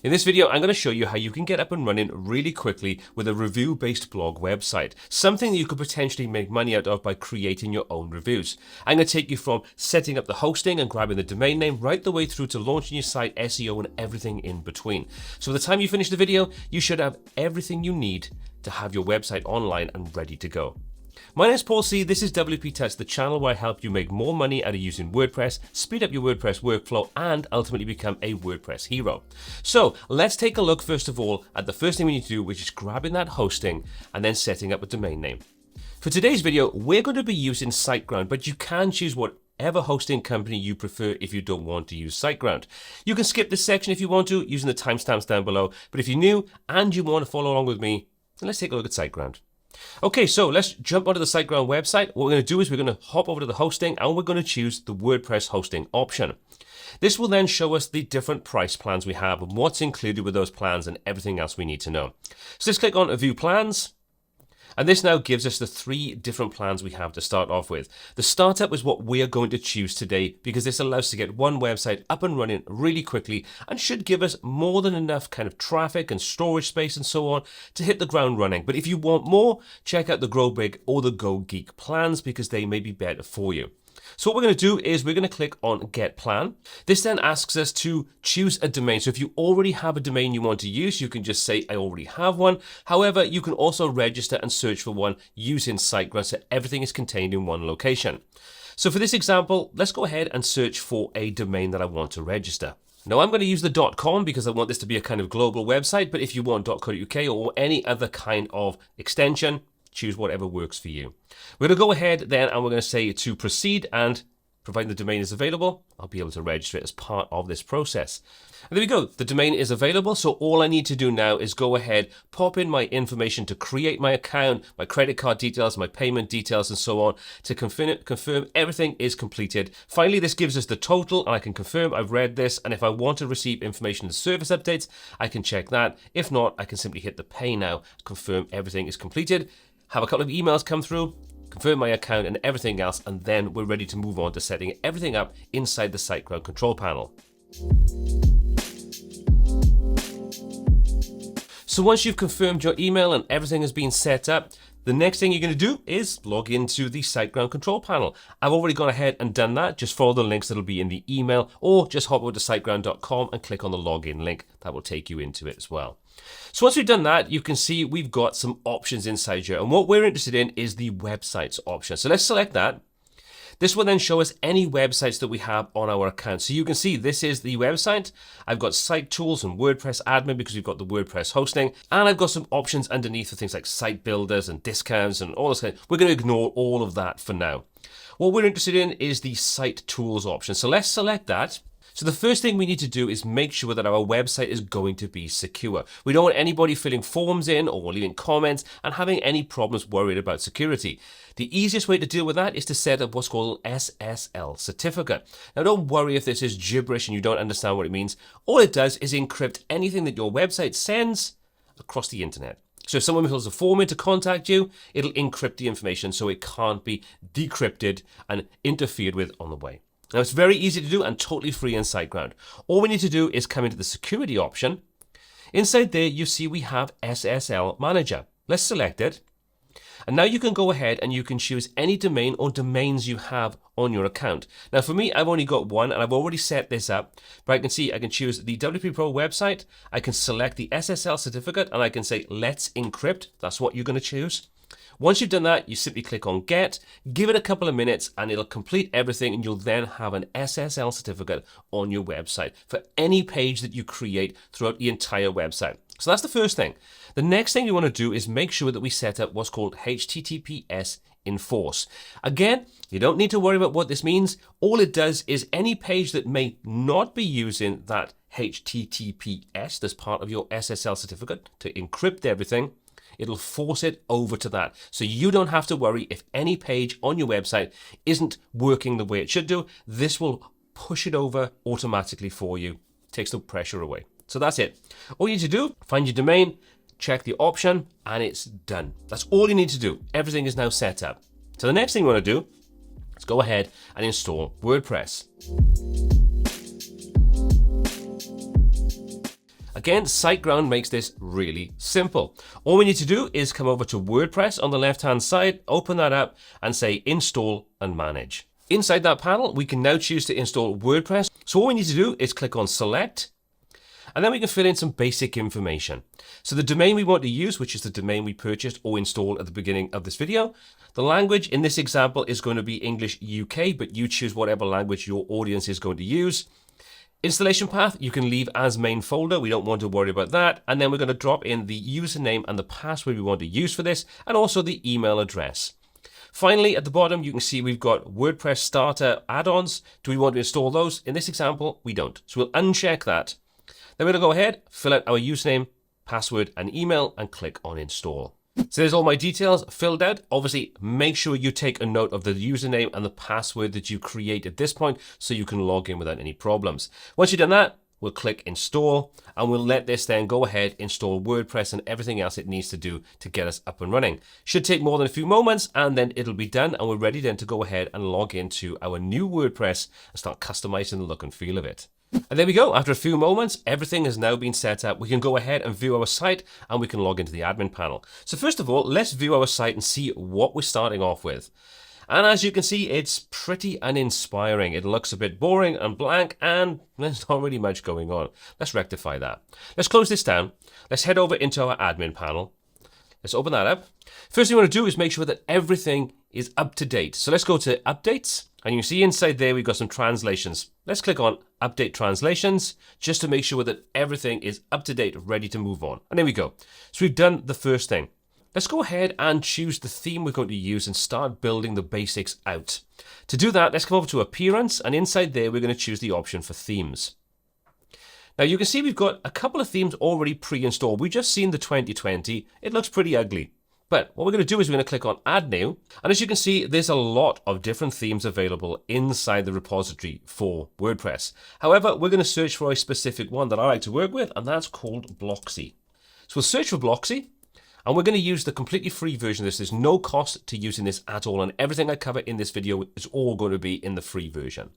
In this video, I'm going to show you how you can get up and running really quickly with a review-based blog website, something that you could potentially make money out of by creating your own reviews. I'm going to take you from setting up the hosting and grabbing the domain name right the way through to launching your site, SEO, and everything in between. So by the time you finish the video, you should have everything you need to have your website online and ready to go. My name is Paul C. This is WPTuts, the channel where I help you make more money out of using WordPress, speed up your WordPress workflow, and ultimately become a WordPress hero. So let's take a look first of all at the first thing we need to do, which is grabbing that hosting and then setting up a domain name. For today's video, we're going to be using SiteGround, but you can choose whatever hosting company you prefer if you don't want to use SiteGround. You can skip this section if you want to, using the timestamps down below, but if you're new and you want to follow along with me, then let's take a look at SiteGround. Okay, so let's jump onto the SiteGround website. What we're going to do is we're going to hop over to the hosting and we're going to choose the WordPress hosting option. This will then show us the different price plans we have and what's included with those plans and everything else we need to know. So let's click on View Plans. And this now gives us the 3 different plans we have to start off with. The startup is what we are going to choose today because this allows us to get one website up and running really quickly and should give us more than enough kind of traffic and storage space and so on to hit the ground running. But if you want more, check out the Grow Big or the Go Geek plans because they may be better for you. So what we're going to do is we're going to click on Get Plan. This then asks us to choose a domain. So if you already have a domain you want to use, you can just say, I already have one. However, you can also register and search for one using SiteGround so everything is contained in one location. So for this example, let's go ahead and search for a domain that I want to register. Now I'm going to use the .com because I want this to be a kind of global website, but if you want .co.uk or any other kind of extension, choose whatever works for you. We're going to go ahead then and we're going to say to proceed, and providing the domain is available, I'll be able to register it as part of this process. And there we go, the domain is available. So all I need to do now is go ahead, pop in my information to create my account, my credit card details, my payment details, and so on to confirm everything is completed. Finally, this gives us the total and I can confirm I've read this. And if I want to receive information and service updates, I can check that. If not, I can simply hit the pay now, confirm everything is completed. Have a couple of emails come through, confirm my account and everything else, and then we're ready to move on to setting everything up inside the SiteGround control panel. So once you've confirmed your email and everything has been set up, the next thing you're going to do is log into the SiteGround control panel. I've already gone ahead and done that. Just follow the links that'll be in the email or just hop over to siteground.com and click on the login link. That will take you into it as well. So once we've done that, you can see we've got some options inside here. And what we're interested in is the websites option. So let's select that. This will then show us any websites that we have on our account. So you can see this is the website. I've got site tools and WordPress admin because we've got the WordPress hosting. And I've got some options underneath for things like site builders and discounts and all this kind of. We're going to ignore all of that for now. What we're interested in is the site tools option. So let's select that. So the first thing we need to do is make sure that our website is going to be secure. We don't want anybody filling forms in or leaving comments and having any problems worried about security. The easiest way to deal with that is to set up what's called an SSL certificate. Now don't worry if this is gibberish and you don't understand what it means. All it does is encrypt anything that your website sends across the internet. So if someone fills a form in to contact you, it'll encrypt the information so it can't be decrypted and interfered with on the way. Now it's very easy to do and totally free in SiteGround. All we need to do is come into the security option. Inside there, you see we have SSL Manager. Let's select it. And now you can go ahead and you can choose any domain or domains you have on your account. Now for me, I've only got one and I've already set this up, but I can see I can choose the WP Pro website. I can select the SSL certificate and I can say, let's encrypt. That's what you're going to choose. Once you've done that, you simply click on Get, give it a couple of minutes and it'll complete everything and you'll then have an SSL certificate on your website for any page that you create throughout the entire website. So that's the first thing. The next thing you want to do is make sure that we set up what's called HTTPS Enforce. Again, you don't need to worry about what this means. All it does is any page that may not be using that HTTPS, that's part of your SSL certificate to encrypt everything, it'll force it over to that. So you don't have to worry if any page on your website isn't working the way it should do. This will push it over automatically for you. Takes the pressure away. So that's it. All you need to do, find your domain, check the option, and it's done. That's all you need to do. Everything is now set up. So the next thing we want to do is go ahead and install WordPress. Again, SiteGround makes this really simple. All we need to do is come over to WordPress on the left-hand side, open that up and say install and manage. Inside that panel, we can now choose to install WordPress. So all we need to do is click on select, and then we can fill in some basic information. So the domain we want to use, which is the domain we purchased or installed at the beginning of this video. The language in this example is going to be English UK, but you choose whatever language your audience is going to use. Installation path, you can leave as main folder. We don't want to worry about that. And then we're going to drop in the username and the password we want to use for this, and also the email address. Finally, at the bottom, you can see we've got WordPress starter add-ons. Do we want to install those? In this example, we don't. So we'll uncheck that. Then we're going to go ahead, fill out our username, password, and email, and click on install. So there's all my details filled out. Obviously, make sure you take a note of the username and the password that you create at this point so you can log in without any problems. Once you've done that, we'll click install, and we'll let this then go ahead, install WordPress and everything else it needs to do to get us up and running. Should take more than a few moments, and then it'll be done, and we're ready then to go ahead and log into our new WordPress and start customizing the look and feel of it. And there we go. After a few moments, everything has now been set up. We can go ahead and view our site, and we can log into the admin panel. So first of all, let's view our site and see what we're starting off with. And as you can see, it's pretty uninspiring. It looks a bit boring and blank, and there's not really much going on. Let's rectify that. Let's close this down. Let's head over into our admin panel. Let's open that up. First thing we want to do is make sure that everything is up to date. So let's go to updates, and you can see inside there we've got some translations. Let's click on update translations just to make sure that everything is up to date, ready to move on. And there we go. So we've done the first thing. Let's go ahead and choose the theme we're going to use and start building the basics out. To do that, let's come over to Appearance, and inside there we're going to choose the option for themes. Now you can see we've got a couple of themes already pre-installed. We've just seen the 2020. It looks pretty ugly. But what we're going to do is we're going to click on Add New. And as you can see, there's a lot of different themes available inside the repository for WordPress. However, we're going to search for a specific one that I like to work with, and that's called Blocksy. So we'll search for Blocksy, and we're going to use the completely free version of this. There's no cost to using this at all, and everything I cover in this video is all going to be in the free version.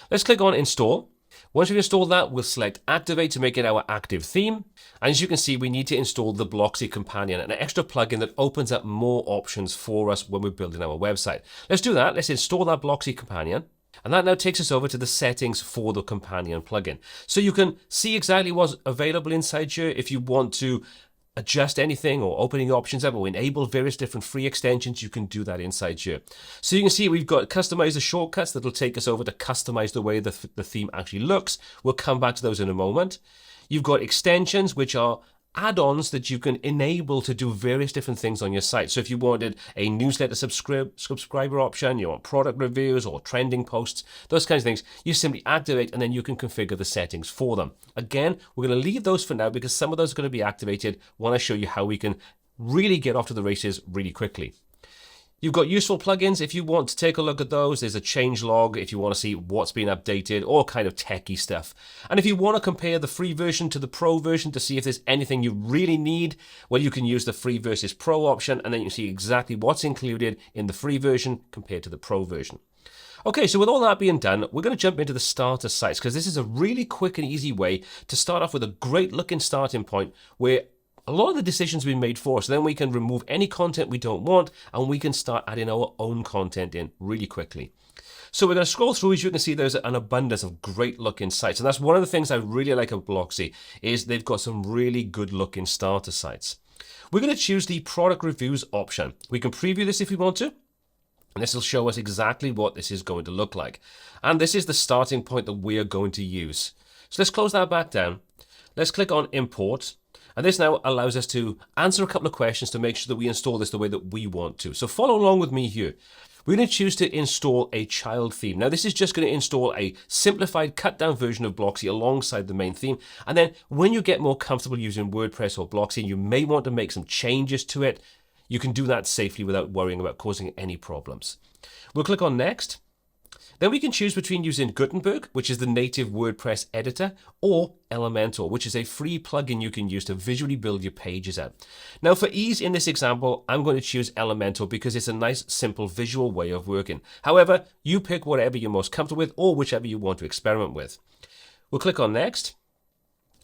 Let's click on Install. Once we've installed that, we'll select Activate to make it our active theme. And as you can see, we need to install the Blocksy Companion, an extra plugin that opens up more options for us when we're building our website. Let's do that. Let's install that Blocksy Companion. And that now takes us over to the settings for the Companion plugin. So you can see exactly what's available inside here. If you want to adjust anything or opening options up or enable various different free extensions, you can do that inside here. So you can see we've got customize the shortcuts that'll take us over to customize the way the theme actually looks. We'll come back to those in a moment. You've got extensions, which are add-ons that you can enable to do various different things on your site. So if you wanted a newsletter subscriber option, you want product reviews or trending posts, those kinds of things, you simply activate and then you can configure the settings for them. Again, we're going to leave those for now because some of those are going to be activated when I show you how we can really get off to the races really quickly. You've got useful plugins. If you want to take a look at those, there's a change log if you want to see what's been updated, all kind of techie stuff. And if you want to compare the free version to the pro version to see if there's anything you really need, well, you can use the free versus pro option, and then you can see exactly what's included in the free version compared to the pro version. Okay, so with all that being done, we're going to jump into the starter sites because this is a really quick and easy way to start off with a great looking starting point where a lot of the decisions have been made for us. Then we can remove any content we don't want, and we can start adding our own content in really quickly. So we're going to scroll through. As you can see, there's an abundance of great looking sites. And that's one of the things I really like about Blocksy is they've got some really good looking starter sites. We're going to choose the product reviews option. We can preview this if we want to. And this will show us exactly what this is going to look like. And this is the starting point that we are going to use. So let's close that back down. Let's click on Import. And this now allows us to answer a couple of questions to make sure that we install this the way that we want to. So follow along with me here. We're going to choose to install a child theme. Now this is just going to install a simplified cut down version of Blocksy alongside the main theme. And then when you get more comfortable using WordPress or Blocksy and you may want to make some changes to it, you can do that safely without worrying about causing any problems. We'll click on Next. Then we can choose between using Gutenberg, which is the native WordPress editor, or Elementor, which is a free plugin you can use to visually build your pages out. Now for ease in this example, I'm going to choose Elementor because it's a nice, simple visual way of working. However, you pick whatever you're most comfortable with or whichever you want to experiment with. We'll click on Next.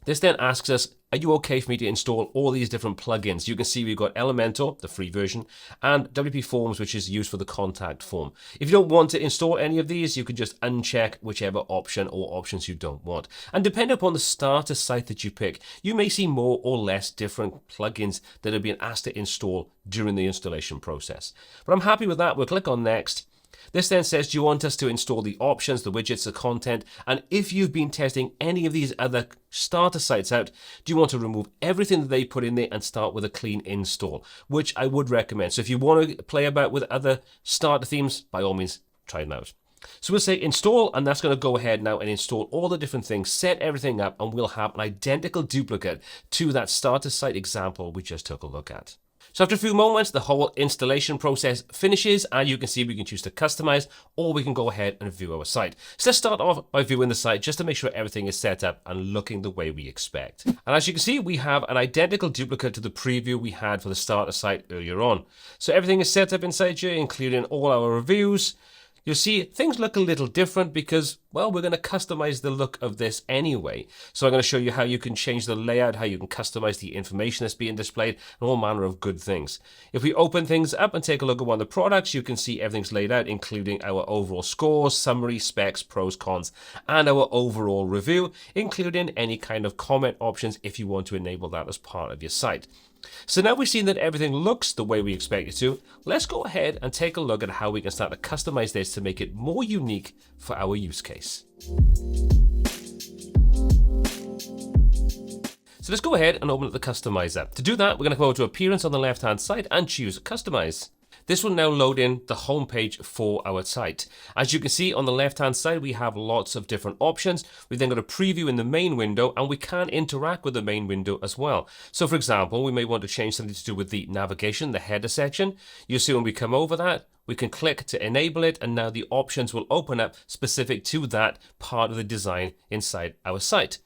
This then asks us, are you okay for me to install all these different plugins? You can see we've got Elementor, the free version, and WP Forms, which is used for the contact form. If you don't want to install any of these, you can just uncheck whichever option or options you don't want. And depending upon the starter site that you pick, you may see more or less different plugins that are being asked to install during the installation process. But I'm happy with that. We'll click on Next. This then says, do you want us to install the options, the widgets, the content? And if you've been testing any of these other starter sites out, do you want to remove everything that they put in there and start with a clean install? Which I would recommend. So if you want to play about with other starter themes, by all means, try them out. So we'll say install, and that's going to go ahead now and install all the different things, set everything up, and we'll have an identical duplicate to that starter site example we just took a look at. So after a few moments, the whole installation process finishes, and you can see we can choose to customize, or we can go ahead and view our site. So let's start off by viewing the site just to make sure everything is set up and looking the way we expect. And as you can see, we have an identical duplicate to the preview we had for the starter site earlier on. So everything is set up inside here, including all our reviews. You'll see things look a little different because, well, we're going to customize the look of this anyway. So I'm going to show you how you can change the layout, how you can customize the information that's being displayed, and all manner of good things. If we open things up and take a look at one of the products, you can see everything's laid out, including our overall scores, summary, specs, pros, cons, and our overall review, including any kind of comment options if you want to enable that as part of your site. So now we've seen that everything looks the way we expect it to, let's go ahead and take a look at how we can start to customize this to make it more unique for our use case. So let's go ahead and open up the Customizer. To do that, we're going to go to Appearance on the left-hand side and choose Customize. This will now load in the home page for our site. As you can see on the left-hand side, we have lots of different options. We've then got a preview in the main window, and we can interact with the main window as well. So for example, we may want to change something to do with the navigation, the header section. You'll see when we come over that, we can click to enable it, and now the options will open up specific to that part of the design inside our site.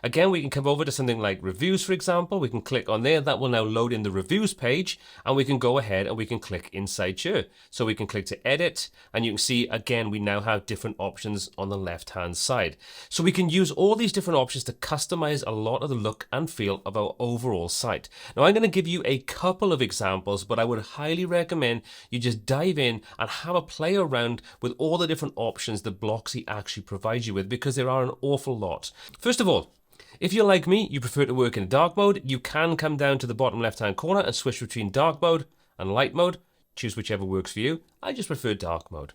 Again, we can come over to something like reviews, for example. We can click on there. That will now load in the reviews page, and we can go ahead and we can click inside here. So we can click to edit, and you can see, again, we now have different options on the left-hand side. So we can use all these different options to customize a lot of the look and feel of our overall site. Now, I'm going to give you a couple of examples, but I would highly recommend you just dive in and have a play around with all the different options that Blocksy actually provides you with, because there are an awful lot. First of all, if you're like me, you prefer to work in dark mode, you can come down to the bottom left-hand corner and switch between dark mode and light mode. Choose whichever works for you. I just prefer dark mode.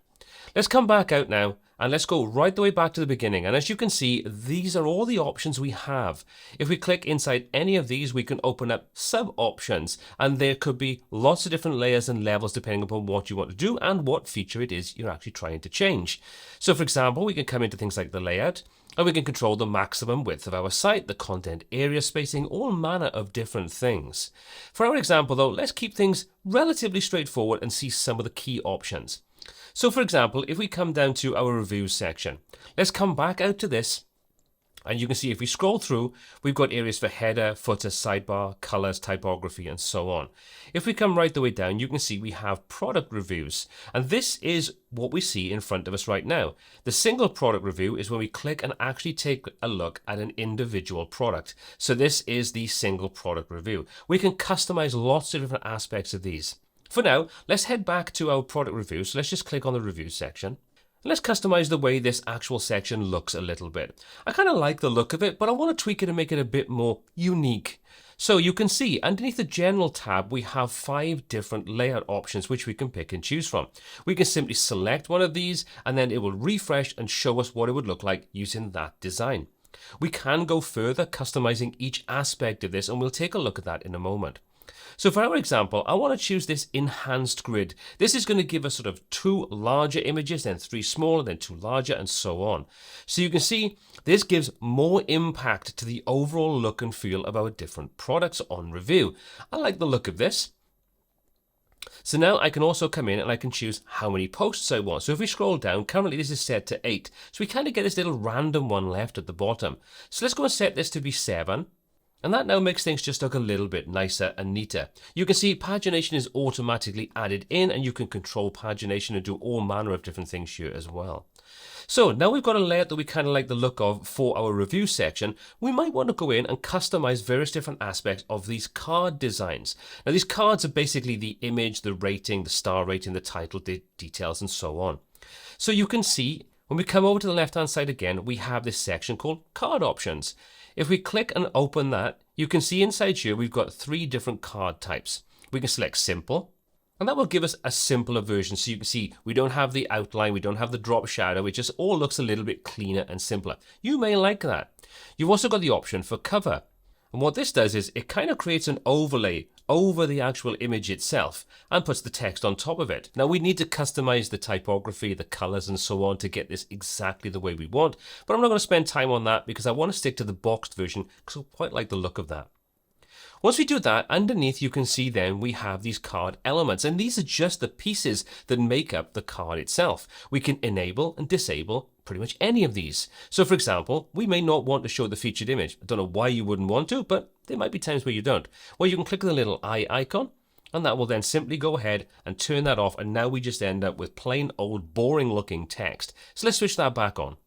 Let's come back out now, and let's go right the way back to the beginning. And as you can see, these are all the options we have. If we click inside any of these, we can open up sub-options, and there could be lots of different layers and levels depending upon what you want to do and what feature it is you're actually trying to change. So for example, we can come into things like the layout, and we can control the maximum width of our site, the content area spacing, all manner of different things. For our example though, let's keep things relatively straightforward and see some of the key options. So for example, if we come down to our reviews section, let's come back out to this, and you can see if we scroll through, we've got areas for header, footer, sidebar, colors, typography, and so on. If we come right the way down, you can see we have product reviews, and this is what we see in front of us right now. The single product review is when we click and actually take a look at an individual product. So this is the single product review. We can customize lots of different aspects of these. For now, let's head back to our product review. So let's just click on the review section. Let's customize the way this actual section looks a little bit. I kind of like the look of it, but I want to tweak it and make it a bit more unique. So you can see underneath the general tab, we have 5 different layout options which we can pick and choose from. We can simply select one of these, and then it will refresh and show us what it would look like using that design. We can go further, customizing each aspect of this, and we'll take a look at that in a moment. So for our example, I want to choose this enhanced grid. This is going to give us sort of 2 larger images, then 3 smaller, then 2 larger, and so on. So you can see this gives more impact to the overall look and feel of our different products on review. I like the look of this. So now I can also come in and I can choose how many posts I want. So if we scroll down, currently this is set to 8. So we kind of get this little random one left at the bottom. So let's go and set this to be 7. And that now makes things just look a little bit nicer and neater. You can see pagination is automatically added in, and you can control pagination and do all manner of different things here as well. So now we've got a layout that we kind of like the look of for our review section. We might want to go in and customize various different aspects of these card designs. Now these cards are basically the image, the rating, the star rating, the title, the details, and so on. So you can see when we come over to the left hand side again, we have this section called card options. If we click and open that, you can see inside here we've got 3 different card types. We can select simple, and that will give us a simpler version. So you can see we don't have the outline, we don't have the drop shadow, it just all looks a little bit cleaner and simpler. You may like that. You've also got the option for cover. And what this does is it kind of creates an overlay over the actual image itself and puts the text on top of it. Now we need to customize the typography, the colors, and so on to get this exactly the way we want, but I'm not going to spend time on that because I want to stick to the boxed version because I quite like the look of that. Once we do that, underneath you can see then we have these card elements, and these are just the pieces that make up the card itself. We can enable and disable pretty much any of these. So for example, we may not want to show the featured image. I don't know why you wouldn't want to, but there might be times where you don't. Well, you can click the little eye icon, and that will then simply go ahead and turn that off, and now we just end up with plain old boring looking text. So let's switch that back on.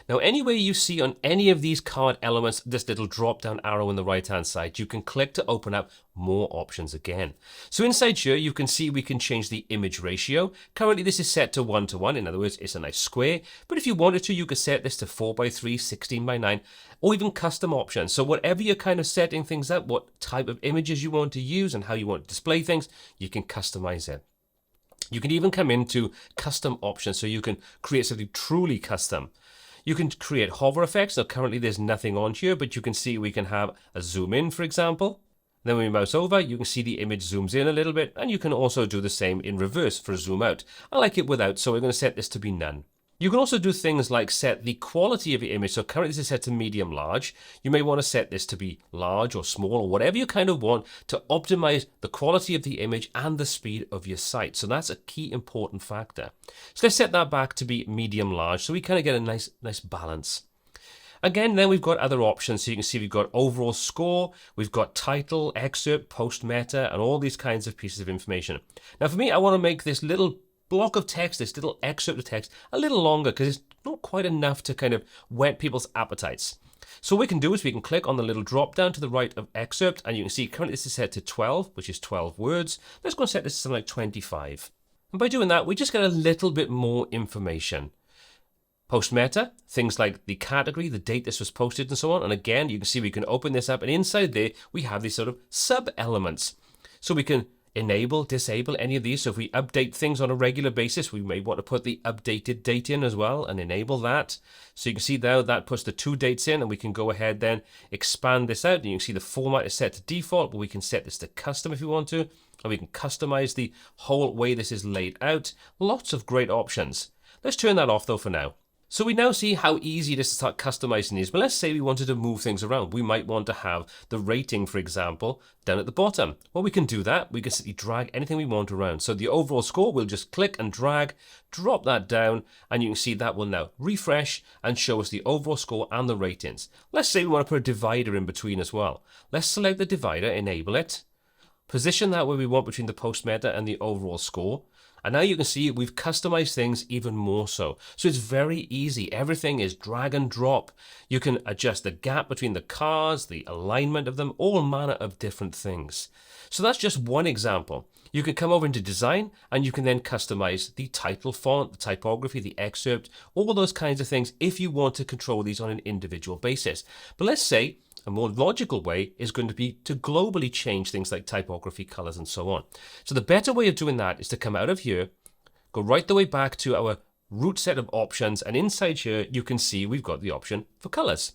Now, anywhere you see on any of these card elements, this little drop down arrow on the right hand side, you can click to open up more options again. So inside here, you can see we can change the image ratio. Currently, this is set to 1:1. In other words, it's a nice square. But if you wanted to, you could set this to 4:3, 16:9, or even custom options. So whatever you're kind of setting things up, what type of images you want to use and how you want to display things, you can customize it. You can even come into custom options so you can create something truly custom. You can create hover effects. Now currently there's nothing on here, but you can see we can have a zoom in, for example. Then when we mouse over, you can see the image zooms in a little bit, and you can also do the same in reverse for a zoom out. I like it without, so we're going to set this to be none. You can also do things like set the quality of your image. So currently this is set to medium large. You may want to set this to be large or small or whatever you kind of want to optimize the quality of the image and the speed of your site. So that's a key important factor. So let's set that back to be medium large so we kind of get a nice balance. Again, then we've got other options. So you can see we've got overall score, we've got title, excerpt, post meta, and all these kinds of pieces of information. Now for me, I want to make this little block of text, this little excerpt of text, a little longer because it's not quite enough to kind of whet people's appetites. So what we can do is we can click on the little drop down to the right of excerpt, and you can see currently this is set to 12, which is 12 words. Let's go and set this to something like 25. And by doing that, we just get a little bit more information. Post meta, things like the category, the date this was posted, and so on. And again, you can see we can open this up, and inside there we have these sort of sub elements. So we can enable, disable any of these. So if we update things on a regular basis, we may want to put the updated date in as well and enable that. So you can see now that puts the 2 dates in, and we can go ahead then expand this out. And you can see the format is set to default, but we can set this to custom if we want to, and we can customize the whole way this is laid out. Lots of great options. Let's turn that off though for now. So we now see how easy it is to start customizing these. But let's say we wanted to move things around. We might want to have the rating, for example, down at the bottom. Well, we can do that. We can simply drag anything we want around. So the overall score, we'll just click and drag, drop that down, and you can see that will now refresh and show us the overall score and the ratings. Let's say we want to put a divider in between as well. Let's select the divider, enable it, position that where we want between the post meta and the overall score. And now you can see we've customized things even more so. So it's very easy. Everything is drag and drop. You can adjust the gap between the cards, the alignment of them, all manner of different things. So that's just one example. You can come over into design and you can then customize the title font, the typography, the excerpt, all those kinds of things if you want to control these on an individual basis. But let's say a more logical way is going to be to globally change things like typography, colors, and so on. So the better way of doing that is to come out of here, go right the way back to our root set of options, and inside here you can see we've got the option for colors.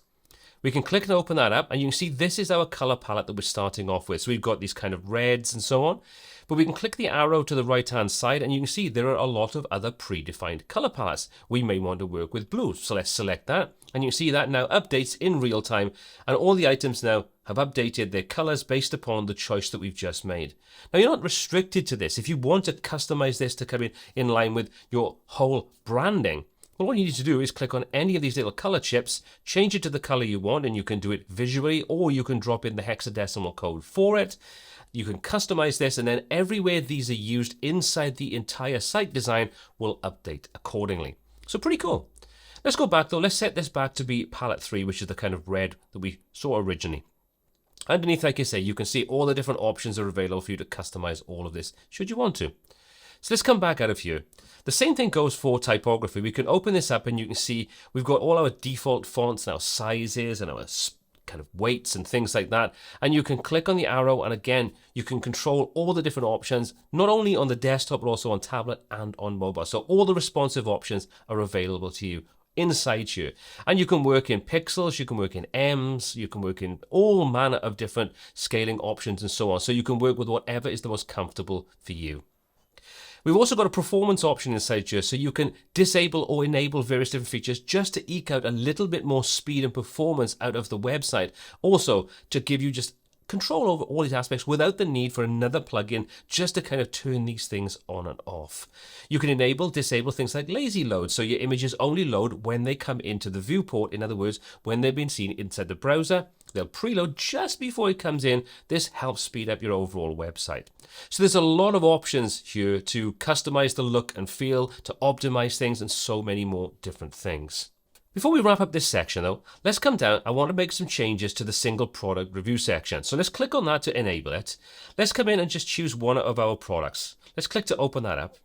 We can click and open that up, and you can see this is our color palette that we're starting off with. So we've got these kind of reds and so on. But we can click the arrow to the right-hand side, and you can see there are a lot of other predefined color palettes. We may want to work with blue, so let's select that. And you can see that now updates in real time, and all the items now have updated their colors based upon the choice that we've just made. Now, you're not restricted to this. If you want to customize this to come in line with your whole branding, well, all you need to do is click on any of these little color chips, change it to the color you want, and you can do it visually, or you can drop in the hexadecimal code for it. You can customize this, and then everywhere these are used inside the entire site design will update accordingly. So pretty cool. Let's go back though. Let's set this back to be palette 3, which is the kind of red that we saw originally. Underneath, like I say, you can see all the different options are available for you to customize all of this should you want to. So let's come back out of here. The same thing goes for typography. We can open this up and you can see we've got all our default fonts and our sizes and our kind of weights and things like that. And you can click on the arrow and again, you can control all the different options, not only on the desktop, but also on tablet and on mobile. So all the responsive options are available to you inside here. And you can work in pixels, you can work in Ms, you can work in all manner of different scaling options and so on. So you can work with whatever is the most comfortable for you. We've also got a performance option inside here, so you can disable or enable various different features just to eke out a little bit more speed and performance out of the website. Also, to give you just control over all these aspects without the need for another plugin just to kind of turn these things on and off. You can disable things like lazy load, so your images only load when they come into the viewport. In other words, when they've been seen inside the browser, they'll preload just before it comes in. This helps speed up your overall website. So there's a lot of options here to customize the look and feel, to optimize things, and so many more different things. Before we wrap up this section though, let's come down. I want to make some changes to the single product review section. So let's click on that to enable it. Let's come in and just choose one of our products. Let's click to open that up.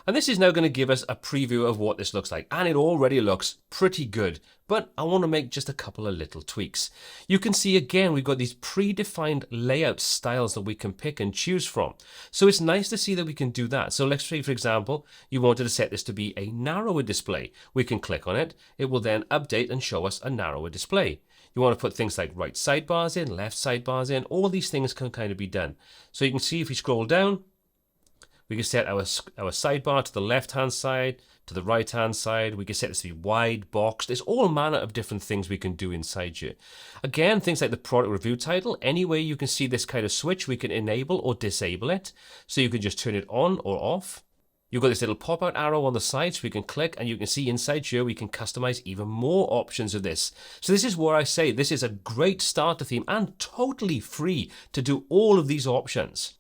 And this is now going to give us a preview of what this looks like. And it already looks pretty good. But I want to make just a couple of little tweaks. You can see again, we've got these predefined layout styles that we can pick and choose from. So it's nice to see that we can do that. So let's say, for example, you wanted to set this to be a narrower display. We can click on it. It will then update and show us a narrower display. You want to put things like right sidebars in, left sidebars in. All these things can kind of be done. So you can see if we scroll down, we can set our sidebar to the left-hand side, to the right-hand side. We can set this to be wide, boxed. There's all manner of different things we can do inside here. Again, things like the product review title. Any way you can see this kind of switch, we can enable or disable it. So you can just turn it on or off. You've got this little pop-out arrow on the side, so we can click, and you can see inside here we can customize even more options of this. So this is where I say this is a great starter theme and totally free to do all of these options.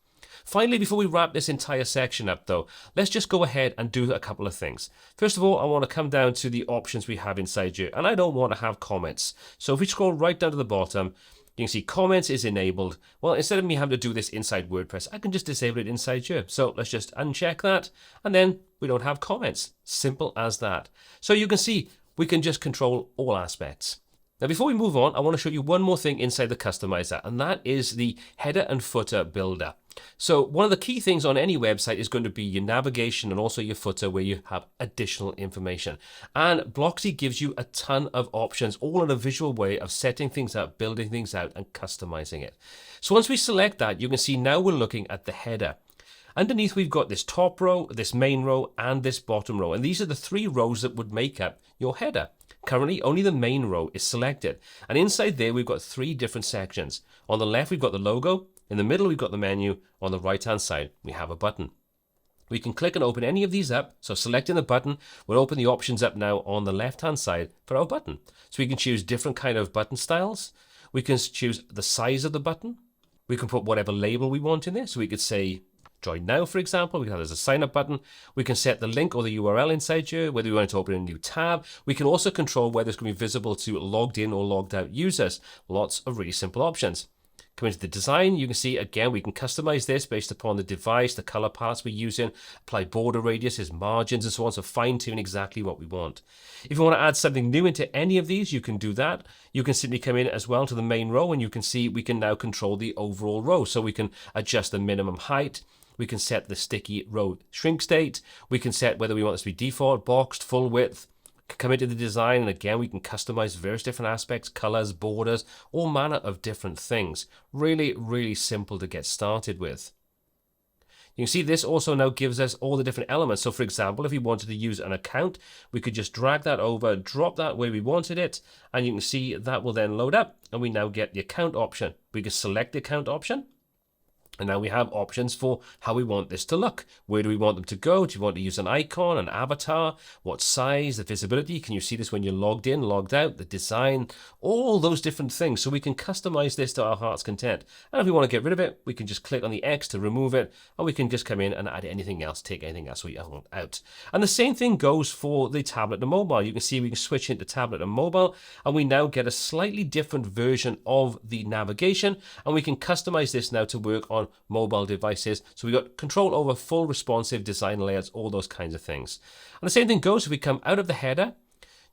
Finally, before we wrap this entire section up though, let's just go ahead and do a couple of things. First of all, I want to come down to the options we have inside here, and I don't want to have comments. So if we scroll right down to the bottom, you can see comments is enabled. Well, instead of me having to do this inside WordPress, I can just disable it inside here. So let's just uncheck that, and then we don't have comments. Simple as that. So you can see we can just control all aspects. Now, before we move on, I want to show you one more thing inside the customizer, and that is the header and footer builder. So one of the key things on any website is going to be your navigation and also your footer where you have additional information. And Blocksy gives you a ton of options, all in a visual way of setting things up, building things out, and customizing it. So once we select that, you can see now we're looking at the header. Underneath, we've got this top row, this main row, and this bottom row. And these are the three rows that would make up your header. Currently, only the main row is selected. And inside there, we've got three different sections. On the left, we've got the logo. In the middle, we've got the menu. On the right-hand side, we have a button. We can click and open any of these up. So selecting the button will open the options up now on the left-hand side for our button. So we can choose different kind of button styles. We can choose the size of the button. We can put whatever label we want in there. So we could say, join now, for example. We can have this as a sign-up button. We can set the link or the URL inside here, whether we want to open a new tab. We can also control whether it's going to be visible to logged in or logged out users. Lots of really simple options. Come into the design, you can see again we can customize this based upon the device, the color palettes we're using, apply border radiuses, margins and so on, so fine-tune exactly what we want. If you want to add something new into any of these, you can do that. You can simply come in as well to the main row and you can see we can now control the overall row. So we can adjust the minimum height, we can set the sticky row shrink state, we can set whether we want this to be default, boxed, full width. Come into the design and again we can customize various different aspects, colors, borders, all manner of different things. Really, really simple to get started with. You can see this also now gives us all the different elements. So for example, if we wanted to use an account, we could just drag that over, drop that where we wanted it, and you can see that will then load up and we now get the account option. We can select the account option. And now we have options for how we want this to look. Where do we want them to go? Do you want to use an icon, an avatar? What size, the visibility? Can you see this when you're logged in, logged out, the design, all those different things. So we can customize this to our heart's content. And if we want to get rid of it, we can just click on the X to remove it, or we can just come in and add anything else, take anything else we want out. And the same thing goes for the tablet and mobile. You can see we can switch into tablet and mobile, and we now get a slightly different version of the navigation, and we can customize this now to work on mobile devices. So we got control over full responsive design layouts, all those kinds of things. And the same thing goes if we come out of the header.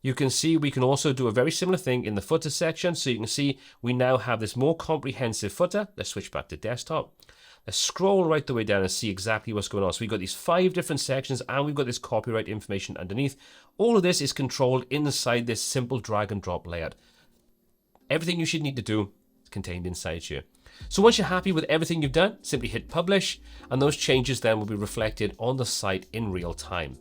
You can see we can also do a very similar thing in the footer section. So you can see we now have this more comprehensive footer. Let's switch back to desktop. Let's scroll right the way down and see exactly what's going on. So we've got these 5 different sections, and we've got this copyright information underneath. All of this is controlled inside this simple drag and drop layout. Everything you should need to do is contained inside here. So once you're happy with everything you've done, simply hit publish, and those changes then will be reflected on the site in real time.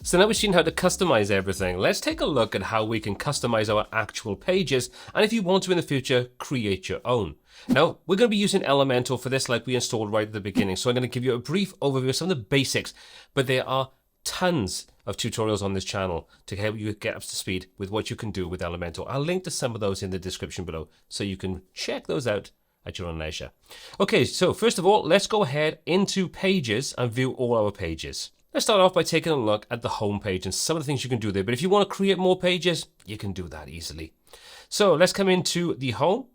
So now we've seen how to customize everything. Let's take a look at how we can customize our actual pages, and if you want to in the future, create your own. Now, we're going to be using Elementor for this like we installed right at the beginning. So I'm going to give you a brief overview of some of the basics, but there are tons of tutorials on this channel to help you get up to speed with what you can do with Elementor. I'll link to some of those in the description below so you can check those out at your own leisure. Okay, so first of all, let's go ahead into Pages and view all our pages. Let's start off by taking a look at the home page and some of the things you can do there. But if you want to create more pages, you can do that easily. So let's come into the home.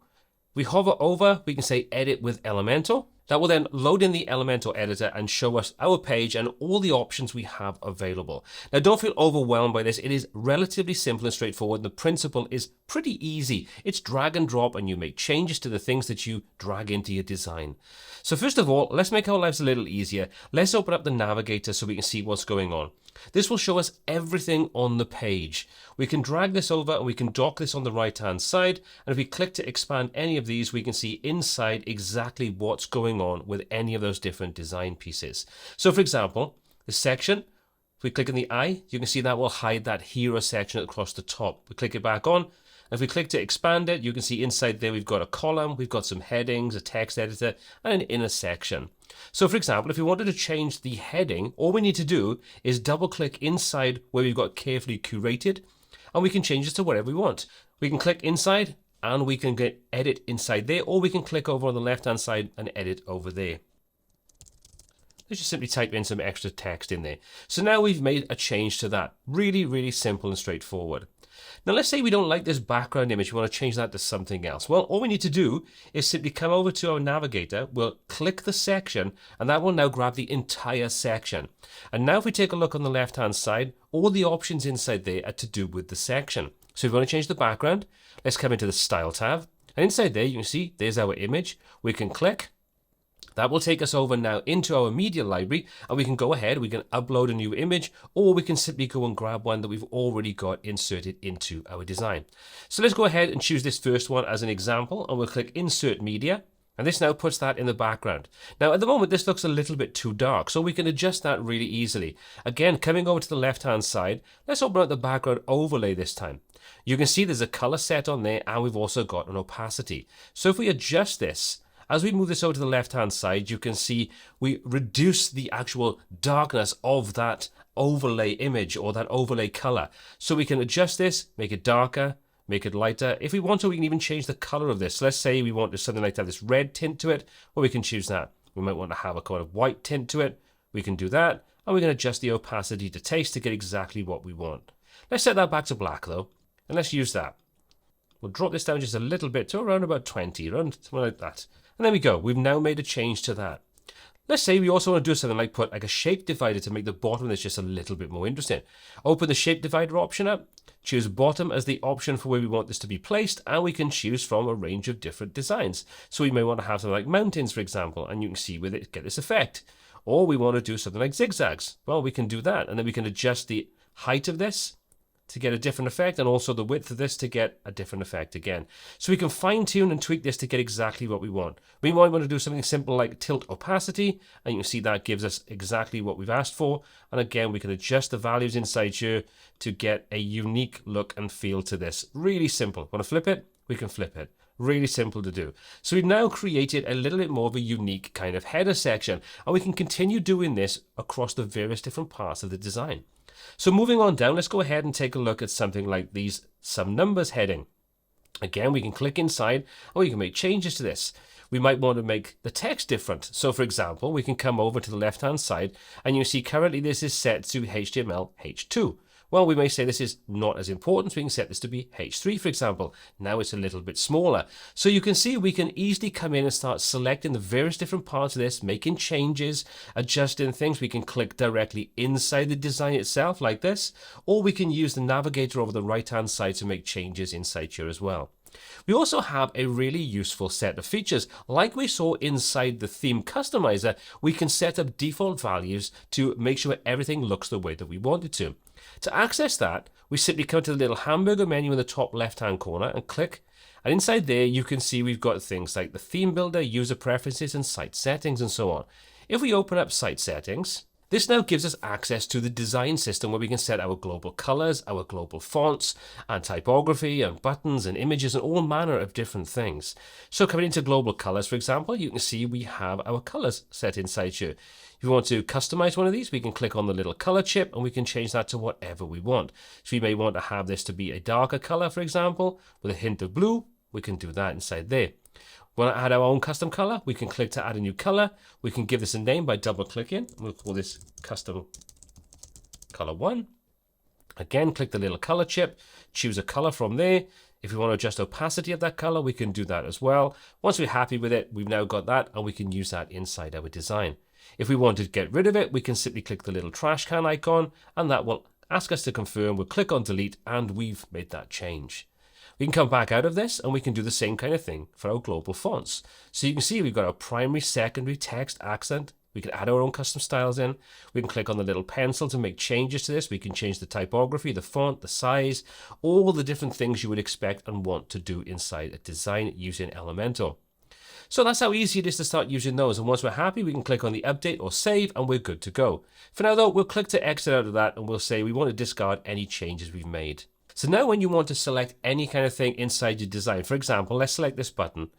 We hover over, we can say edit with Elementor. That will then load in the Elementor editor and show us our page and all the options we have available. Now, don't feel overwhelmed by this. It is relatively simple and straightforward. The principle is pretty easy. It's drag and drop, and you make changes to the things that you drag into your design. So first of all, let's make our lives a little easier. Let's open up the navigator so we can see what's going on. This will show us everything on the page. We can drag this over and we can dock this on the right hand side, and if we click to expand any of these, we can see inside exactly what's going on with any of those different design pieces. So for example, this section, if we click on the eye, you can see that will hide that hero section across the top. We click it back on, and if we click to expand it, you can see inside there we've got a column, we've got some headings, a text editor, and an inner section. So for example, if we wanted to change the heading, all we need to do is double click inside where we've got carefully curated, and we can change this to whatever we want. We can click inside and we can get edit inside there, or we can click over on the left hand side and edit over there. Let's just simply type in some extra text in there. So now we've made a change to that. Really, really simple and straightforward. Now let's say we don't like this background image, we want to change that to something else. Well, all we need to do is simply come over to our navigator, we'll click the section, and that will now grab the entire section. And now if we take a look on the left hand side, all the options inside there are to do with the section. So if we want to change the background, let's come into the Style tab, and inside there you can see there's our image. We can click. That will take us over now into our media library, and we can go ahead, we can upload a new image, or we can simply go and grab one that we've already got inserted into our design. So let's go ahead and choose this first one as an example, and we'll click Insert Media, and this now puts that in the background. Now at the moment this looks a little bit too dark, so we can adjust that really easily. Again, coming over to the left hand side, let's open up the background overlay this time. You can see there's a color set on there, and we've also got an opacity. So if we adjust this, as we move this over to the left hand side, you can see we reduce the actual darkness of that overlay image or that overlay color. So we can adjust this, make it darker, make it lighter. If we want to, we can even change the color of this. Let's say we want something like to have this red tint to it, well, we can choose that. We might want to have a kind of white tint to it. We can do that, and we can adjust the opacity to taste to get exactly what we want. Let's set that back to black though, and let's use that. We'll drop this down just a little bit to around about 20, around something like that. And there we go. We've now made a change to that. Let's say we also want to do something like put like a shape divider to make the bottom of this just a little bit more interesting. Open the shape divider option up, choose bottom as the option for where we want this to be placed, and we can choose from a range of different designs. So we may want to have something like mountains, for example, and you can see with it get this effect. Or we want to do something like zigzags. Well, we can do that, and then we can adjust the height of this to get a different effect, and also the width of this to get a different effect again. So we can fine tune and tweak this to get exactly what we want. We might want to do something simple like tilt opacity, and you can see that gives us exactly what we've asked for. And again, we can adjust the values inside here to get a unique look and feel to this. Really simple. Want to flip it? We can flip it. Really simple to do. So we've now created a little bit more of a unique kind of header section, and we can continue doing this across the various different parts of the design. So moving on down, let's go ahead and take a look at something like these some numbers heading. Again, we can click inside and we can make changes to this. We might want to make the text different. So for example, we can come over to the left hand side and you see currently this is set to HTML H2. Well, we may say this is not as important, so we can set this to be H3, for example. Now it's a little bit smaller. So you can see we can easily come in and start selecting the various different parts of this, making changes, adjusting things. We can click directly inside the design itself like this, or we can use the navigator over the right-hand side to make changes inside here as well. We also have a really useful set of features. Like we saw inside the theme customizer, we can set up default values to make sure everything looks the way that we want it to. To access that, we simply come to the little hamburger menu in the top left-hand corner and click. And inside there, you can see we've got things like the theme builder, user preferences, and site settings, and so on. If we open up site settings, this now gives us access to the design system where we can set our global colors, our global fonts, and typography, and buttons, and images, and all manner of different things. So coming into global colors, for example, you can see we have our colors set inside here. If we want to customize one of these, we can click on the little color chip and we can change that to whatever we want. So we may want to have this to be a darker color, for example, with a hint of blue. We can do that inside there. Want to add our own custom color? We can click to add a new color. We can give this a name by double clicking. We'll call this custom color 1. Again, click the little color chip, choose a color from there. If we want to adjust opacity of that color, we can do that as well. Once we're happy with it, we've now got that and we can use that inside our design. If we want to get rid of it, we can simply click the little trash can icon and that will ask us to confirm. We'll click on delete and we've made that change. We can come back out of this and we can do the same kind of thing for our global fonts. So you can see we've got our primary, secondary, text, accent. We can add our own custom styles in. We can click on the little pencil to make changes to this. We can change the typography, the font, the size, all the different things you would expect and want to do inside a design using Elementor. So that's how easy it is to start using those. And once we're happy, we can click on the update or save and we're good to go. For now though, we'll click to exit out of that and we'll say we want to discard any changes we've made. So now when you want to select any kind of thing inside your design, for example, let's select this button.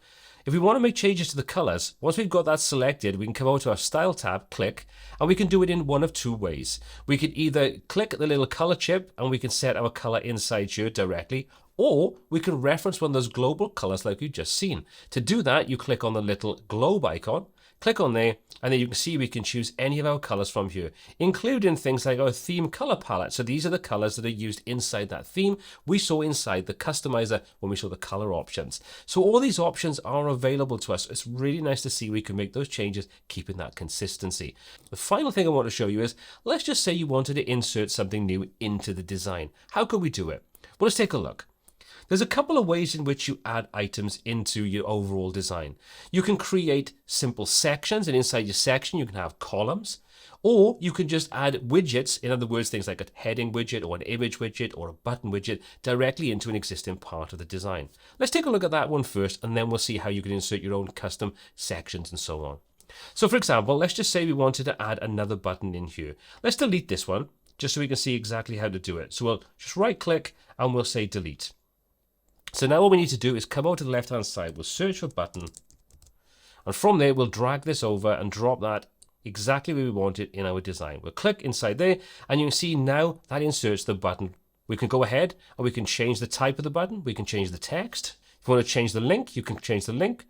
If we want to make changes to the colors, once we've got that selected, we can come over to our Style tab, click, and we can do it in one of two ways. We can either click the little color chip and we can set our color inside here directly, or we can reference one of those global colors like we've just seen. To do that, you click on the little globe icon, click on there, and then you can see we can choose any of our colors from here, including things like our theme color palette. So these are the colors that are used inside that theme we saw inside the customizer when we saw the color options. So all these options are available to us. It's really nice to see we can make those changes, keeping that consistency. The final thing I want to show you is, let's just say you wanted to insert something new into the design. How could we do it? Well, let's take a look. There's a couple of ways in which you add items into your overall design. You can create simple sections, and inside your section you can have columns, or you can just add widgets, in other words, things like a heading widget or an image widget or a button widget directly into an existing part of the design. Let's take a look at that one first, and then we'll see how you can insert your own custom sections and so on. So for example, let's just say we wanted to add another button in here. Let's delete this one, just so we can see exactly how to do it. So we'll just right click and we'll say delete. So now what we need to do is come over to the left hand side, we'll search for button, and from there we'll drag this over and drop that exactly where we want it in our design. We'll click inside there and you can see now that inserts the button. We can go ahead and we can change the type of the button, we can change the text. If you want to change the link, you can change the link.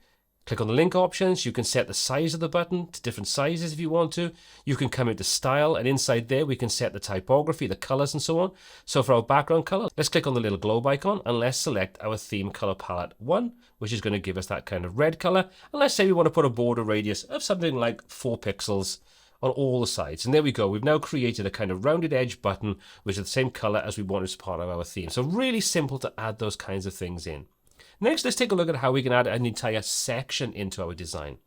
Click on the link options, you can set the size of the button to different sizes if you want to. You can come into style, and inside there we can set the typography, the colors and so on. So for our background color, let's click on the little globe icon and let's select our theme color palette 1, which is going to give us that kind of red color. And let's say we want to put a border radius of something like 4 pixels on all the sides. And there we go. We've now created a kind of rounded edge button, which is the same color as we want as part of our theme. So really simple to add those kinds of things in. Next, let's take a look at how we can add an entire section into our design.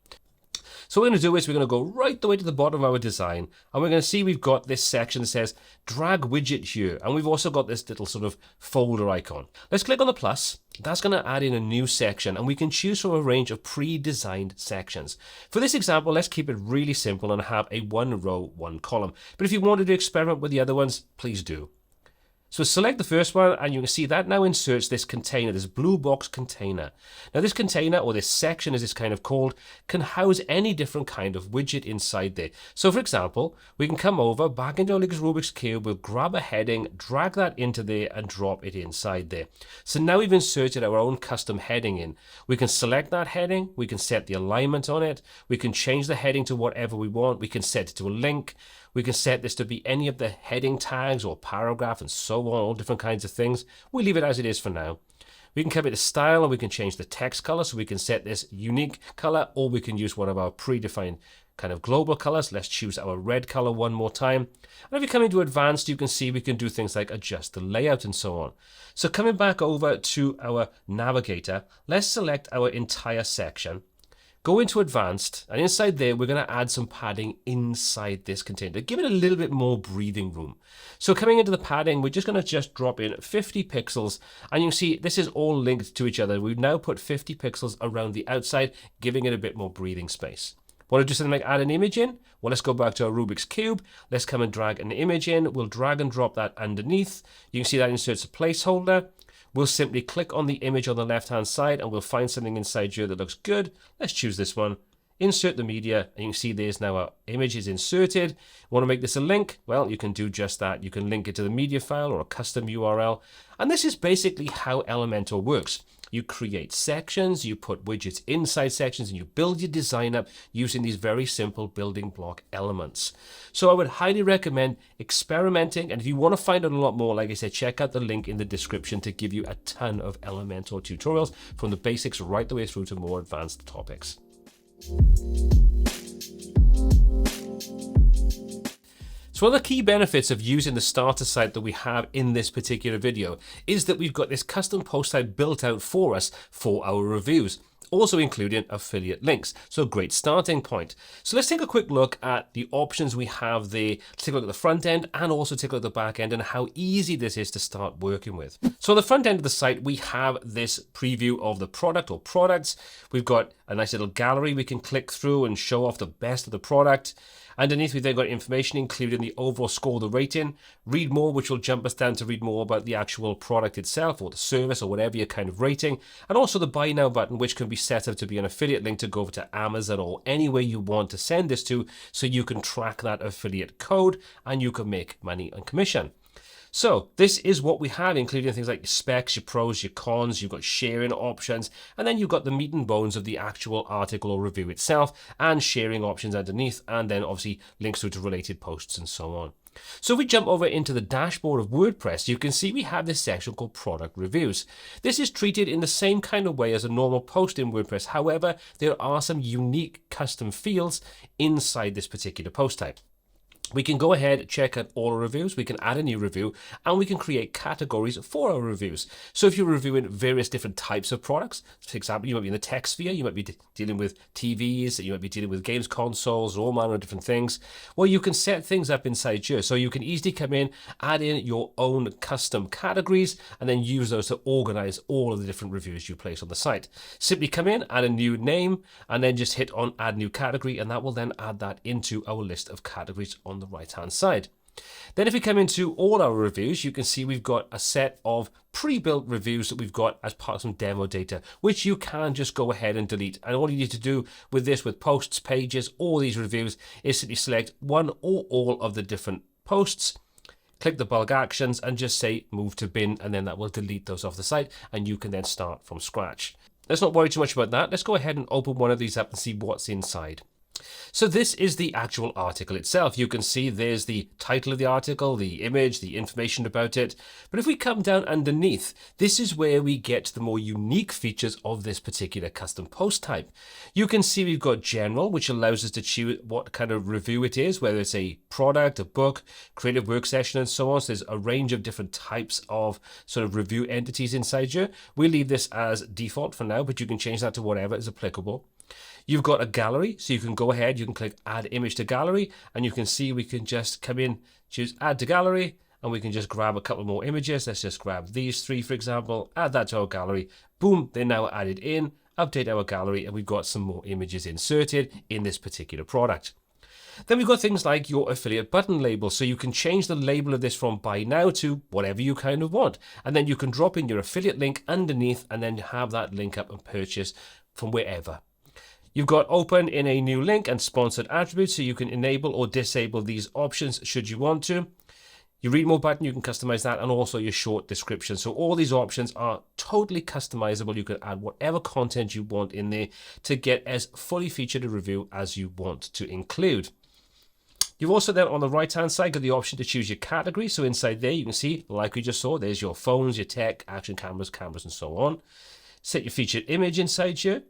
So what we're going to do is we're going to go right the way to the bottom of our design, and we're going to see we've got this section that says drag widget here, and we've also got this little sort of folder icon. Let's click on the plus. That's going to add in a new section, and we can choose from a range of pre-designed sections. For this example, let's keep it really simple and have a 1 row, 1 column. But if you wanted to experiment with the other ones, please do. So select the first one, and you can see that now inserts this container, this blue box container. Now this container, or this section as it's kind of called, can house any different kind of widget inside there. So for example, we can come over back into our Rubik's Cube, we'll grab a heading, drag that into there and drop it inside there. So now we've inserted our own custom heading in. We can select that heading, we can set the alignment on it, we can change the heading to whatever we want, we can set it to a link, we can set this to be any of the heading tags or paragraph and so on, all different kinds of things. We'll leave it as it is for now. We can come into style and we can change the text color, so we can set this unique color, or we can use one of our predefined kind of global colors. Let's choose our red color one more time. And if you come into advanced, you can see we can do things like adjust the layout and so on. So coming back over to our navigator, let's select our entire section. Go into advanced, and inside there we're going to add some padding inside this container, give it a little bit more breathing room. So coming into the padding, we're just going to drop in 50 pixels, and you can see this is all linked to each other. We've now put 50 pixels around the outside, giving it a bit more breathing space. Want to do something like add an image in? Well, let's go back to our Rubik's Cube. Let's come and drag an image in. We'll drag and drop that underneath. You can see that inserts a placeholder. We'll simply click on the image on the left-hand side, and we'll find something inside here that looks good. Let's choose this one. Insert the media, and you can see there's now our image is inserted. Want to make this a link? Well, you can do just that. You can link it to the media file or a custom URL. And this is basically how Elementor works. You create sections, you put widgets inside sections, and you build your design up using these very simple building block elements. So I would highly recommend experimenting, and if you want to find out a lot more, like I said, check out the link in the description to give you a ton of Elementor tutorials from the basics right the way through to more advanced topics. So one of the key benefits of using the starter site that we have in this particular video is that we've got this custom post type built out for us for our reviews, also including affiliate links. So a great starting point. So let's take a quick look at the options we have there. Let's take a look at the front end and also take a look at the back end and how easy this is to start working with. So on the front end of the site, we have this preview of the product or products. We've got a nice little gallery we can click through and show off the best of the product. Underneath, we've then got information including the overall score, the rating, read more, which will jump us down to read more about the actual product itself or the service or whatever you're kind of rating, and also the buy now button, which can be set up to be an affiliate link to go over to Amazon or anywhere you want to send this to, so you can track that affiliate code and you can make money and commission. So this is what we have, including things like your specs, your pros, your cons, you've got sharing options, and then you've got the meat and bones of the actual article or review itself, and sharing options underneath, and then obviously links through to related posts and so on. So if we jump over into the dashboard of WordPress, you can see we have this section called product reviews. This is treated in the same kind of way as a normal post in WordPress. However, there are some unique custom fields inside this particular post type. We can go ahead, check out all our reviews, we can add a new review, and we can create categories for our reviews. So if you're reviewing various different types of products, for example, you might be in the tech sphere, you might be dealing with TVs, you might be dealing with games consoles, all manner of different things. Well, you can set things up inside here. So you can easily come in, add in your own custom categories, and then use those to organize all of the different reviews you place on the site. Simply come in, add a new name, and then just hit on add new category, and that will then add that into our list of categories on the right hand side. Then if we come into all our reviews, you can see we've got a set of pre-built reviews that we've got as part of some demo data, which you can just go ahead and delete. And all you need to do with this, with posts, pages, all these reviews, is simply select one or all of the different posts, click the bulk actions and just say move to bin, and then that will delete those off the site and you can then start from scratch. Let's not worry too much about that. Let's go ahead and open one of these up and see what's inside. So this is the actual article itself. You can see there's the title of the article, the image, the information about it. But if we come down underneath, this is where we get the more unique features of this particular custom post type. You can see we've got general, which allows us to choose what kind of review it is, whether it's a product, a book, creative work session, and so on. So there's a range of different types of sort of review entities inside here. We'll leave this as default for now, but you can change that to whatever is applicable. You've got a gallery, so you can go ahead, you can click add image to gallery, and you can see we can just come in, choose add to gallery, and we can just grab a couple more images. Let's just grab these 3, for example, add that to our gallery. Boom, they're now added in, update our gallery, and we've got some more images inserted in this particular product. Then we've got things like your affiliate button label. So you can change the label of this from buy now to whatever you kind of want. And then you can drop in your affiliate link underneath and then have that link up and purchase from wherever. You've got open in a new link and sponsored attributes, so you can enable or disable these options should you want to. Your read more button, you can customize that, and also your short description. So all these options are totally customizable. You can add whatever content you want in there to get as fully featured a review as you want to include. You've also then on the right hand side got the option to choose your category. So inside there you can see, like we just saw, there's your phones, your tech, action cameras, and so on. Set your featured image inside here.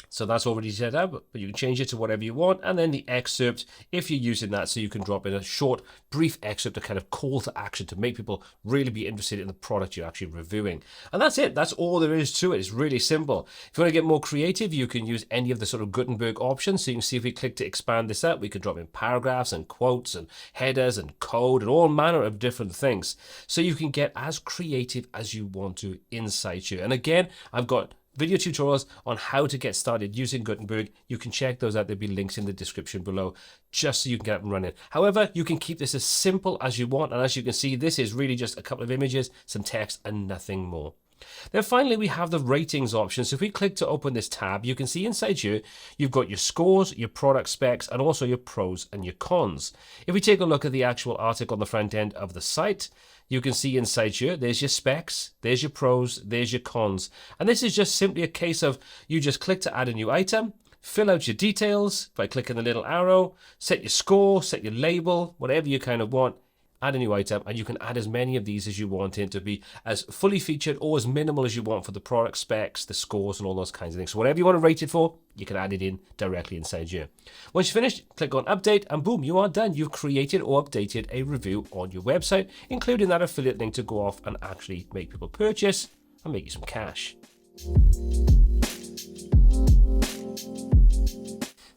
So that's already set up, but you can change it to whatever you want. And then the excerpt, if you're using that, so you can drop in a short, brief excerpt, a kind of call to action to make people really be interested in the product you're actually reviewing. And that's it. That's all there is to it. It's really simple. If you want to get more creative, you can use any of the sort of Gutenberg options. So you can see if we click to expand this out, we can drop in paragraphs and quotes and headers and code and all manner of different things. So you can get as creative as you want to inside here. And again, I've got video tutorials on how to get started using Gutenberg. You can check those out. There'll be links in the description below just so you can get up and running. However, you can keep this as simple as you want. And as you can see, this is really just a couple of images, some text, and nothing more. Then finally, we have the ratings option. So if we click to open this tab, you can see inside here, you've got your scores, your product specs, and also your pros and your cons. If we take a look at the actual article on the front end of the site, you can see inside here, there's your specs, there's your pros, there's your cons. And this is just simply a case of you just click to add a new item, fill out your details by clicking the little arrow, set your score, set your label, whatever you kind of want, add a new item, and you can add as many of these as you want in to be as fully featured or as minimal as you want for the product specs, the scores, and all those kinds of things. So whatever you want to rate it for, you can add it in directly inside here. Once you're finished, click on update, and boom, you are done. You've created or updated a review on your website, including that affiliate link to go off and actually make people purchase and make you some cash.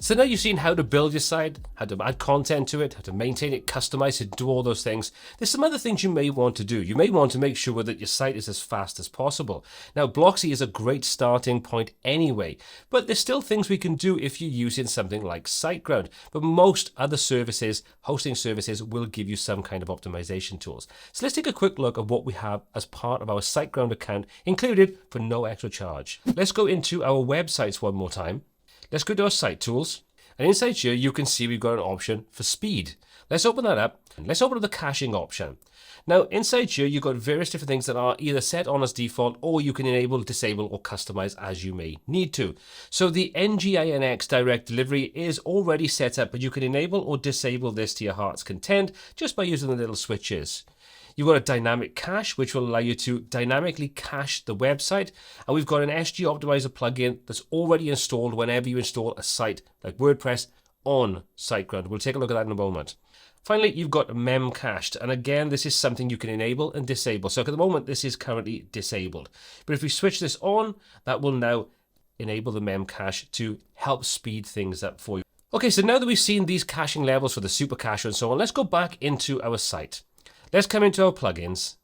So now you've seen how to build your site, how to add content to it, how to maintain it, customize it, do all those things. There's some other things you may want to do. You may want to make sure that your site is as fast as possible. Now, Blocksy is a great starting point anyway, but there's still things we can do if you're using something like SiteGround. But most other services, hosting services, will give you some kind of optimization tools. So let's take a quick look at what we have as part of our SiteGround account, included for no extra charge. Let's go into our websites one more time. Let's go to our site tools, and inside here you can see we've got an option for speed. Let's open that up, and let's open up the caching option. Now inside here you've got various different things that are either set on as default, or you can enable, disable, or customize as you may need to. So the NGINX direct delivery is already set up, but you can enable or disable this to your heart's content just by using the little switches. You've got a dynamic cache, which will allow you to dynamically cache the website. And we've got an SG Optimizer plugin that's already installed whenever you install a site like WordPress on SiteGround. We'll take a look at that in a moment. Finally, you've got mem cached. And again, this is something you can enable and disable. So at the moment, this is currently disabled. But if we switch this on, that will now enable the mem cache to help speed things up for you. Okay, so now that we've seen these caching levels for the super cache and so on, let's go back into our site. Let's come into our plugins,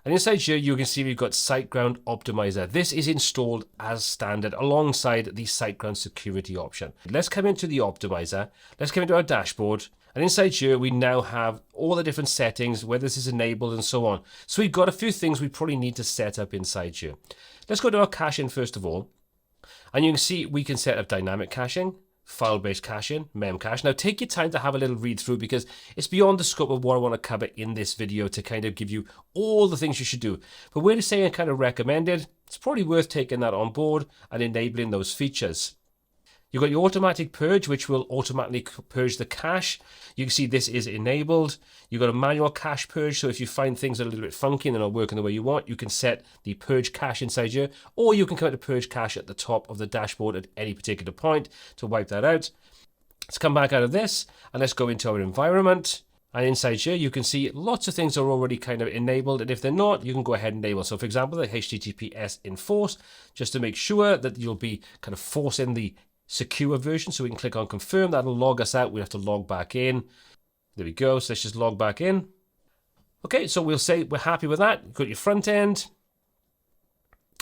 and inside here you can see we've got SiteGround Optimizer. This is installed as standard alongside the SiteGround security option. Let's come into the optimizer, let's come into our dashboard, and inside here we now have all the different settings, where this is enabled and so on. So we've got a few things we probably need to set up inside here. Let's go to our caching first of all, and you can see we can set up dynamic caching, file-based caching, memcache. Now take your time to have a little read through, because it's beyond the scope of what I want to cover in this video to kind of give you all the things you should do. But we're saying kind of recommended, it's probably worth taking that on board and enabling those features. You've got your automatic purge, which will automatically purge the cache. You can see this is enabled. You've got a manual cache purge, so if you find things are a little bit funky and they're not working the way you want, you can set the purge cache inside here, or you can come to purge cache at the top of the dashboard at any particular point to wipe that out. Let's come back out of this, and let's go into our environment. And inside here, you can see lots of things are already kind of enabled, and if they're not, you can go ahead and enable. So for example, the HTTPS enforce, just to make sure that you'll be kind of forcing the secure version, so we can click on confirm. That'll log us out. We have to log back in. There we go. So let's just log back in. Okay, so we'll say we're happy with that. Go to your front end.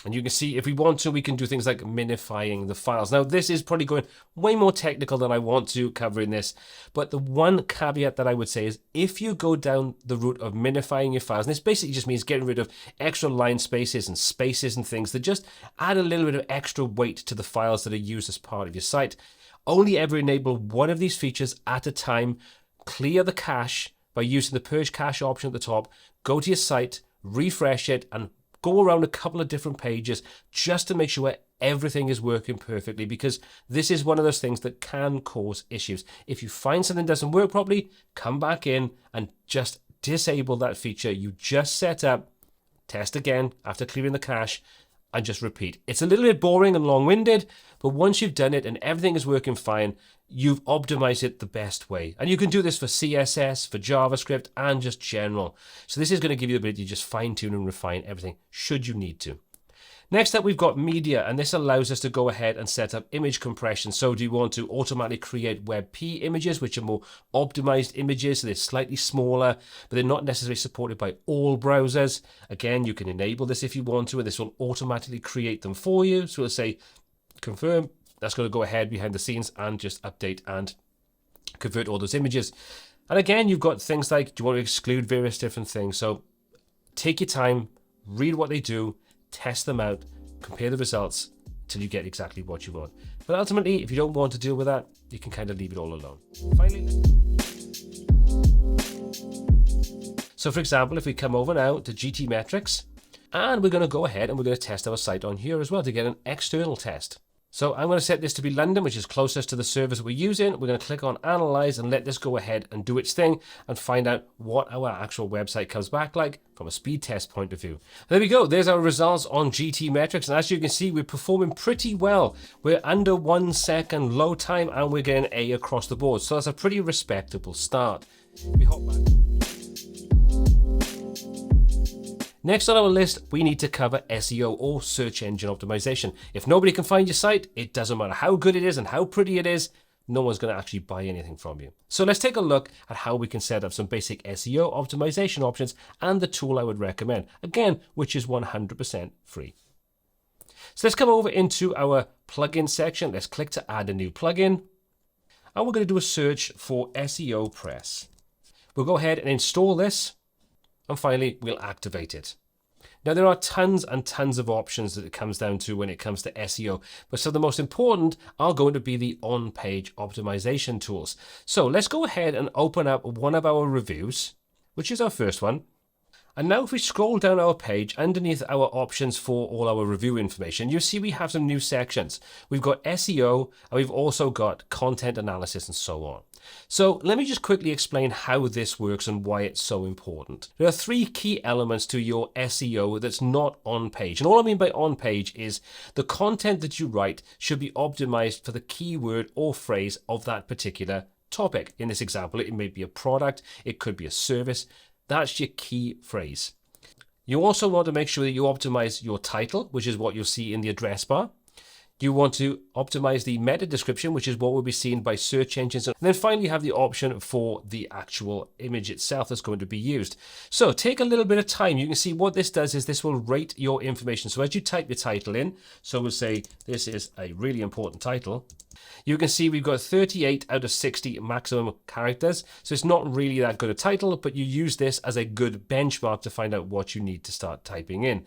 And you can see if we want to, we can do things like minifying the files. Now, this is probably going way more technical than I want to cover in this. But the one caveat that I would say is if you go down the route of minifying your files, and this basically just means getting rid of extra line spaces and things that just add a little bit of extra weight to the files that are used as part of your site. Only ever enable one of these features at a time. Clear the cache by using the purge cache option at the top. Go to your site, refresh it, and go around a couple of different pages just to make sure everything is working perfectly, because this is one of those things that can cause issues. If you find something doesn't work properly, come back in and just disable that feature you just set up, test again after clearing the cache, and just repeat. It's a little bit boring and long-winded, but once you've done it and everything is working fine, you've optimized it the best way. And you can do this for CSS, for JavaScript, and just general. So this is going to give you the ability to just fine-tune and refine everything should you need to. Next up, we've got media, and this allows us to go ahead and set up image compression. So do you want to automatically create WebP images, which are more optimized images, so they're slightly smaller, but they're not necessarily supported by all browsers. Again, you can enable this if you want to, and this will automatically create them for you. So we'll say, confirm, that's going to go ahead behind the scenes and just update and convert all those images. And again, you've got things like, do you want to exclude various different things? So take your time, read what they do, test them out, compare the results till you get exactly what you want. But ultimately, if you don't want to deal with that, you can kind of leave it all alone. Finally, so for example, if we come over now to GT metrics, and we're going to go ahead and we're going to test our site on here as well to get an external test. So I'm going to set this to be London, which is closest to the servers that we're using. We're going to click on Analyze and let this go ahead and do its thing and find out what our actual website comes back like from a speed test point of view. There we go. There's our results on GT metrics. And as you can see, we're performing pretty well. We're under 1 second load time and we're getting A across the board. So that's a pretty respectable start. We hop back. Next on our list, we need to cover SEO or search engine optimization. If nobody can find your site, it doesn't matter how good it is and how pretty it is, no one's going to actually buy anything from you. So let's take a look at how we can set up some basic SEO optimization options and the tool I would recommend, again, which is 100% free. So let's come over into our plugin section. Let's click to add a new plugin. And we're going to do a search for SEO Press. We'll go ahead and install this. And finally, we'll activate it. Now, there are tons and tons of options that it comes down to when it comes to SEO, but some of the most important are going to be the on-page optimization tools. So let's go ahead and open up one of our reviews, which is our first one. And now if we scroll down our page underneath our options for all our review information, you see we have some new sections. We've got SEO, and we've also got content analysis and so on. So let me just quickly explain how this works and why it's so important. There are 3 key elements to your SEO that's not on page. And all I mean by on page is the content that you write should be optimized for the keyword or phrase of that particular topic. In this example, it may be a product, it could be a service. That's your key phrase. You also want to make sure that you optimize your title, which is what you'll see in the address bar. You want to optimize the meta description, which is what will be seen by search engines. And then finally, you have the option for the actual image itself that's going to be used. So take a little bit of time. You can see what this does is this will rate your information. So as you type your title in, so we'll say this is a really important title. You can see we've got 38 out of 60 maximum characters. So it's not really that good a title, but you use this as a good benchmark to find out what you need to start typing in.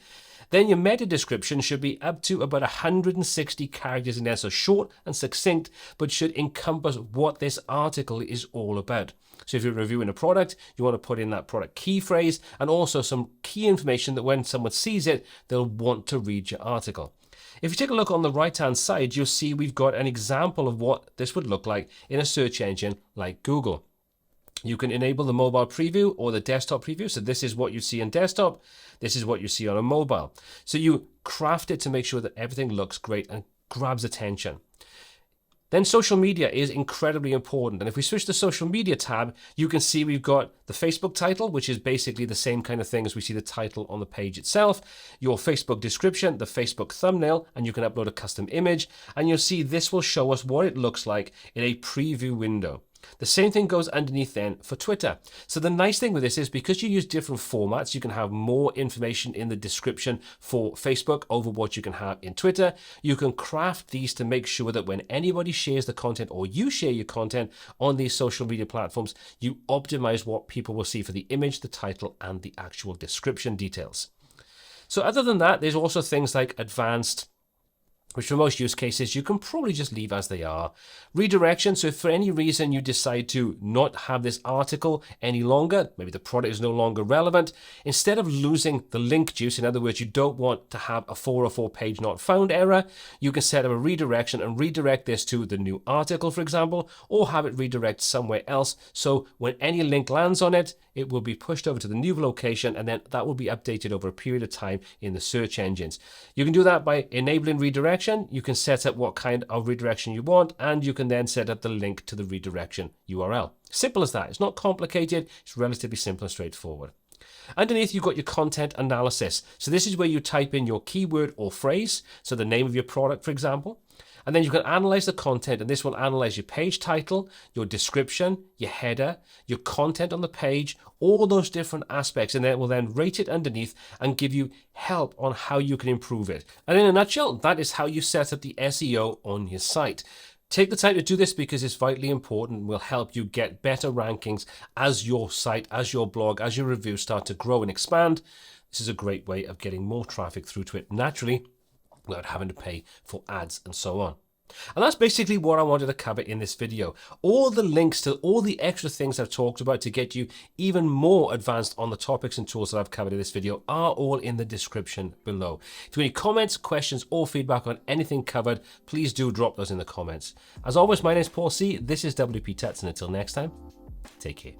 Then your meta description should be up to about 160 characters in there, so short and succinct, but should encompass what this article is all about. So if you're reviewing a product, you want to put in that product key phrase and also some key information that when someone sees it, they'll want to read your article. If you take a look on the right-hand side, you'll see we've got an example of what this would look like in a search engine like Google. You can enable the mobile preview or the desktop preview. So this is what you see on desktop. This is what you see on a mobile. So you craft it to make sure that everything looks great and grabs attention. Then social media is incredibly important. And if we switch to social media tab, you can see we've got the Facebook title, which is basically the same kind of thing as we see the title on the page itself, your Facebook description, the Facebook thumbnail, and you can upload a custom image. And you'll see this will show us what it looks like in a preview window. The same thing goes underneath then for Twitter. So the nice thing with this is because you use different formats, you can have more information in the description for Facebook over what you can have in Twitter. You can craft these to make sure that when anybody shares the content or you share your content on these social media platforms, you optimize what people will see for the image, the title, and the actual description details. So other than that, there's also things like advanced, which for most use cases, you can probably just leave as they are. Redirection, so if for any reason you decide to not have this article any longer, maybe the product is no longer relevant, instead of losing the link juice, in other words, you don't want to have a 404 page not found error, you can set up a redirection and redirect this to the new article, for example, or have it redirect somewhere else. So when any link lands on it, it will be pushed over to the new location, and then that will be updated over a period of time in the search engines. You can do that by enabling redirection. You can set up what kind of redirection you want, and you can then set up the link to the redirection URL. Simple as that. It's not complicated. It's relatively simple and straightforward. Underneath, you've got your content analysis. So this is where you type in your keyword or phrase, so the name of your product, for example. And then you can analyze the content, and this will analyze your page title, your description, your header, your content on the page, all those different aspects, and then it will then rate it underneath and give you help on how you can improve it. And in a nutshell, that is how you set up the SEO on your site. Take the time to do this because it's vitally important and will help you get better rankings as your site, as your blog, as your reviews start to grow and expand. This is a great way of getting more traffic through to it naturally, without having to pay for ads and so on. And that's basically what I wanted to cover in this video. All the links to all the extra things I've talked about to get you even more advanced on the topics and tools that I've covered in this video are all in the description below. If you have any comments, questions, or feedback on anything covered, please do drop those in the comments. As always, my name is Paul C. This is WPTuts, and until next time, take care.